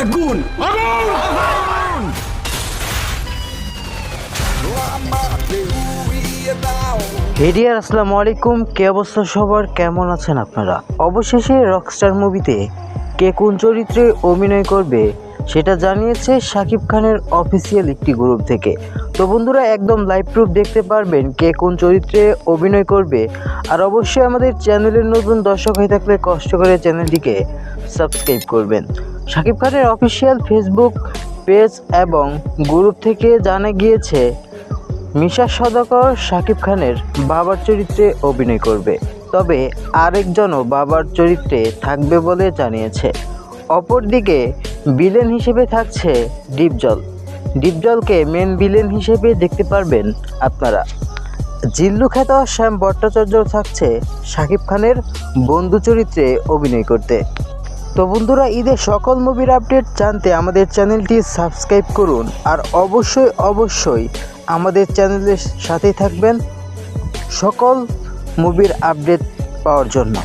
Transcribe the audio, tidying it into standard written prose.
আগুন হেডিয়ার আসসালামু আলাইকুম। কে অবস্থা সবার, কেমন আছেন আপনারা? অবশেষে রকস্টার মুভিতে কে কোন চরিত্রে অভিনয় করবে সেটা জানিয়েছে শাকিব খানের অফিসিয়াল একটি গ্রুপ থেকে। তো বন্ধুরা, একদম লাইভ প্রুফ দেখতে পারবেন কে কোন চরিত্রে অভিনয় করবে। আর অবশ্যই আমাদের চ্যানেলের নতুন দর্শক হয়ে থাকলে কষ্ট করে চ্যানেলটিকে সাবস্ক্রাইব করবেন। শাকিব খানের অফিসিয়াল ফেসবুক পেজ এবং গ্রুপ থেকে জানা গিয়েছে মিশা সওদাগর শাকিব খানের বাবার চরিত্রে অভিনয় করবে, তবে আরেকজনও বাবার চরিত্রে থাকবে বলে জানিয়েছে। অপরদিকে ভিলেন হিসেবে থাকছে ডিপজলকে মেন ভিলেন হিসেবে দেখতে পারবেন আপনারা। জিল্লু খ্যাত শ্যাম ভট্টাচার্য থাকছে শাকিব খানের বন্ধু চরিত্রে অভিনয় করতে। তো বন্ধুরা, ঈদের সকল মুভির আপডেট জানতে আমাদের চ্যানেলটি সাবস্ক্রাইব করুন আর অবশ্যই আমাদের চ্যানেলের সাথেই থাকবেন সকল মুভির আপডেট পাওয়ার জন্য।